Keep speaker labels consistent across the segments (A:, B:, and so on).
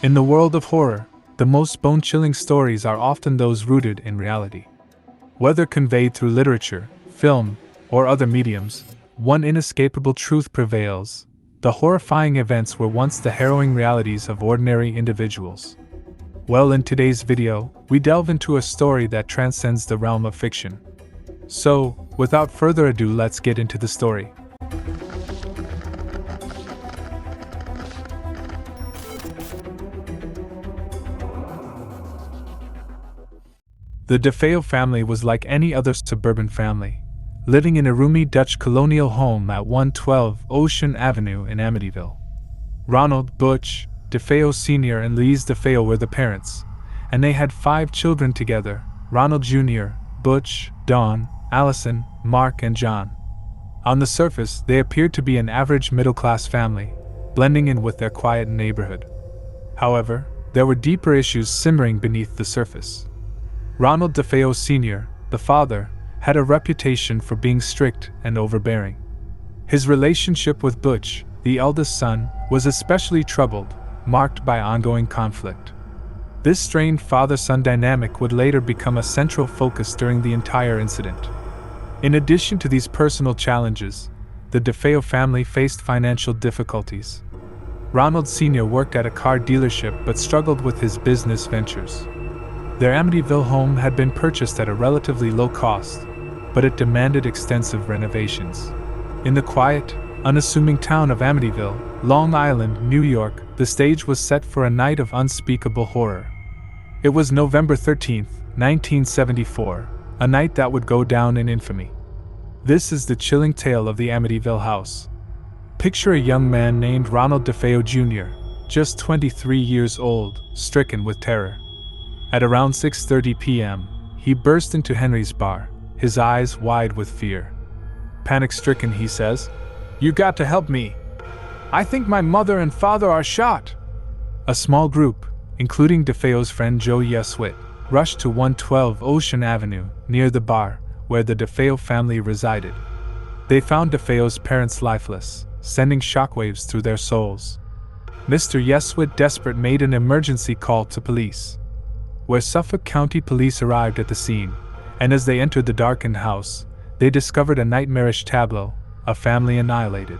A: In the world of horror, the most bone-chilling stories are often those rooted in reality. Whether conveyed through literature, film, or other mediums, one inescapable truth prevails: the horrifying events were once the harrowing realities of ordinary individuals. Well, in today's video, we delve into a story that transcends the realm of fiction. So, without further ado, let's get into the story. The DeFeo family was like any other suburban family, living in a roomy Dutch colonial home at 112 Ocean Avenue in Amityville. Ronald Butch DeFeo Sr. and Louise DeFeo were the parents, and they had 5 children together: Ronald Jr., Butch, Dawn, Allison, Mark, and John. On the surface, they appeared to be an average middle-class family, blending in with their quiet neighborhood. However, there were deeper issues simmering beneath the surface. Ronald DeFeo Sr., the father, had a reputation for being strict and overbearing. His relationship with Butch, the eldest son, was especially troubled, marked by ongoing conflict. This strained father-son dynamic would later become a central focus during the entire incident. In addition to these personal challenges, the DeFeo family faced financial difficulties. Ronald Sr. worked at a car dealership but struggled with his business ventures. Their Amityville home had been purchased at a relatively low cost, but it demanded extensive renovations. In the quiet, unassuming town of Amityville, Long Island, New York, the stage was set for a night of unspeakable horror. It was November 13, 1974, a night that would go down in infamy. This is the chilling tale of the Amityville house. Picture a young man named Ronald DeFeo Jr., just 23 years old, stricken with terror. At around 6:30 p.m., he burst into Henry's bar, his eyes wide with fear. Panic-stricken, he says, "You got to help me. I think my mother and father are shot." A small group, including DeFeo's friend Joe Yeswit, rushed to 112 Ocean Avenue, near the bar, where the DeFeo family resided. They found DeFeo's parents lifeless, sending shockwaves through their souls. Mr. Yeswit, desperate, made an emergency call to police, where Suffolk County Police arrived at the scene, and as they entered the darkened house, they discovered a nightmarish tableau: a family annihilated.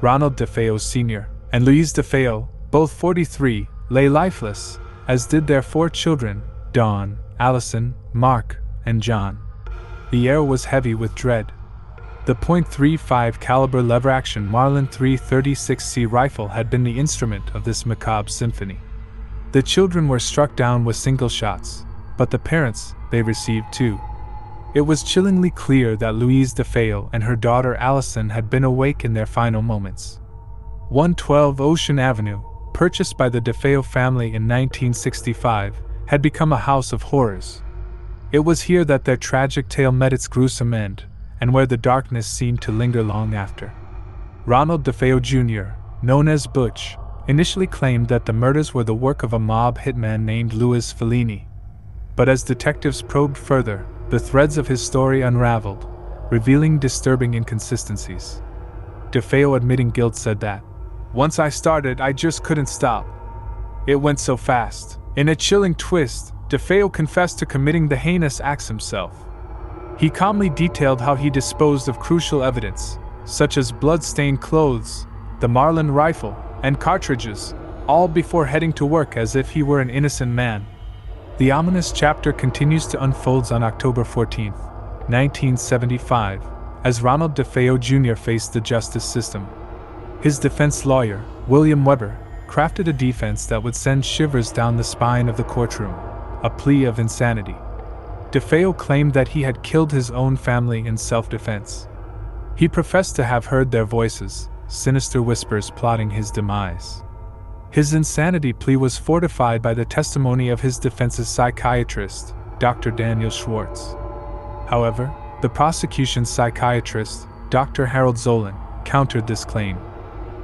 A: Ronald DeFeo Sr. and Louise DeFeo, both 43, lay lifeless, as did their 4 children, Dawn, Allison, Mark, and John. The air was heavy with dread. The .35 caliber lever-action Marlin 336C rifle had been the instrument of this macabre symphony. The children were struck down with single shots, but the parents, they received 2. It was chillingly clear that Louise DeFeo and her daughter Allison had been awake in their final moments. 112 Ocean Avenue, purchased by the DeFeo family in 1965, had become a house of horrors. It was here that their tragic tale met its gruesome end, and where the darkness seemed to linger long after. Ronald DeFeo Jr., known as Butch, initially claimed that the murders were the work of a mob hitman named Louis Fellini. But as detectives probed further, the threads of his story unraveled, revealing disturbing inconsistencies. DeFeo, admitting guilt, said that, "Once I started, I just couldn't stop. It went so fast." In a chilling twist, DeFeo confessed to committing the heinous acts himself. He calmly detailed how he disposed of crucial evidence, such as blood-stained clothes, the Marlin rifle, and cartridges, all before heading to work as if he were an innocent man. The ominous chapter continues to unfold on October 14, 1975, as Ronald DeFeo Jr. faced the justice system. His defense lawyer, William Weber, crafted a defense that would send shivers down the spine of the courtroom: a plea of insanity. DeFeo claimed that he had killed his own family in self-defense. He professed to have heard their voices, sinister whispers plotting his demise. His insanity plea was fortified by the testimony of his defense's psychiatrist, Dr. Daniel Schwartz. However, the prosecution's psychiatrist, Dr. Harold Zolan, countered this claim.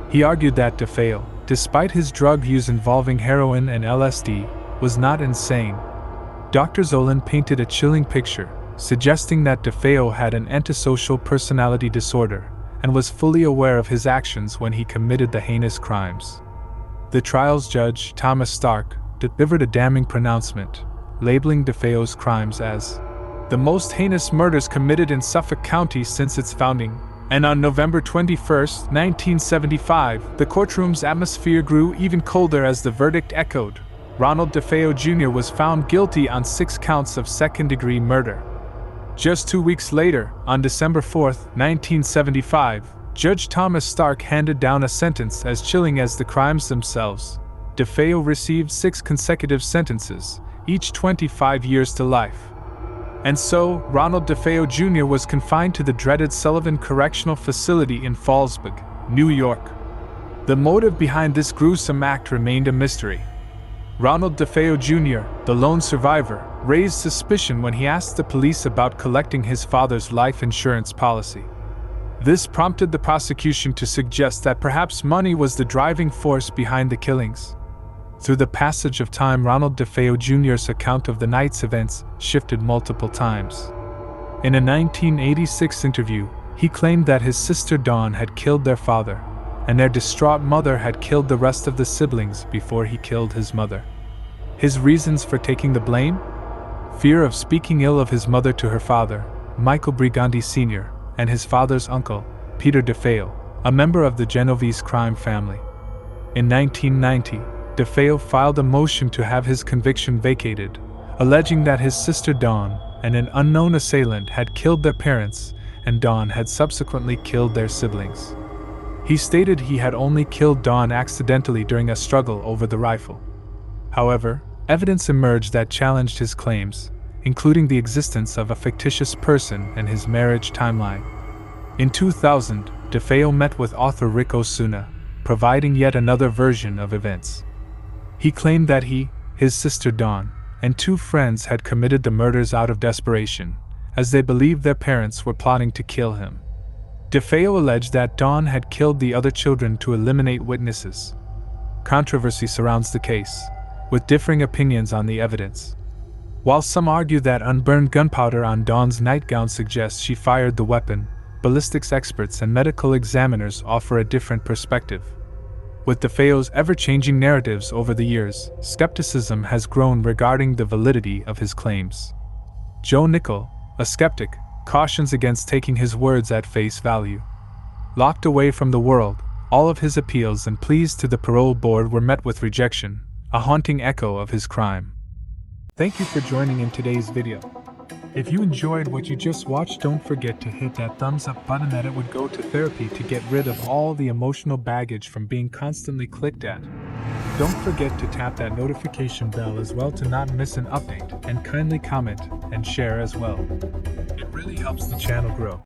A: He argued that DeFeo, despite his drug use involving heroin and LSD, was not insane. Dr. Zolan painted a chilling picture, suggesting that DeFeo had an antisocial personality disorder and was fully aware of his actions when he committed the heinous crimes. The trial's judge, Thomas Stark, delivered a damning pronouncement, labeling DeFeo's crimes as the most heinous murders committed in Suffolk County since its founding. And on November 21, 1975, the courtroom's atmosphere grew even colder as the verdict echoed. Ronald DeFeo Jr. was found guilty on 6 counts of second-degree murder. Just 2 weeks later, on December 4, 1975, Judge Thomas Stark handed down a sentence as chilling as the crimes themselves. DeFeo received 6 consecutive sentences, each 25 years to life. And so, Ronald DeFeo Jr. was confined to the dreaded Sullivan Correctional Facility in Fallsburg, New York. The motive behind this gruesome act remained a mystery. Ronald DeFeo Jr., the lone survivor, raised suspicion when he asked the police about collecting his father's life insurance policy. This prompted the prosecution to suggest that perhaps money was the driving force behind the killings. Through the passage of time, Ronald DeFeo Jr.'s account of the night's events shifted multiple times. In a 1986 interview, he claimed that his sister Dawn had killed their father, and their distraught mother had killed the rest of the siblings before he killed his mother. His reasons for taking the blame? Fear of speaking ill of his mother to her father, Michael Briganti Sr., and his father's uncle, Peter DeFeo, a member of the Genovese crime family. In 1990, DeFeo filed a motion to have his conviction vacated, alleging that his sister Dawn and an unknown assailant had killed their parents, and Dawn had subsequently killed their siblings. He stated he had only killed Dawn accidentally during a struggle over the rifle. However, evidence emerged that challenged his claims, including the existence of a fictitious person and his marriage timeline. In 2000, DeFeo met with author Rick Osuna, providing yet another version of events. He claimed that he, his sister Dawn, and 2 friends had committed the murders out of desperation, as they believed their parents were plotting to kill him. DeFeo alleged that Dawn had killed the other children to eliminate witnesses. Controversy surrounds the case, with differing opinions on the evidence. While some argue that unburned gunpowder on Dawn's nightgown suggests she fired the weapon, ballistics experts and medical examiners offer a different perspective. With DeFeo's ever-changing narratives over the years, skepticism has grown regarding the validity of his claims. Joe Nickell, a skeptic, cautions against taking his words at face value. Locked away from the world, all of his appeals and pleas to the parole board were met with rejection, a haunting echo of his crime. Thank you for joining in today's video. If you enjoyed what you just watched, don't forget to hit that thumbs up button, that it would go to therapy to get rid of all the emotional baggage from being constantly clicked at. Don't forget to tap that notification bell as well to not miss an update, and kindly comment and share as well. It really helps the channel grow.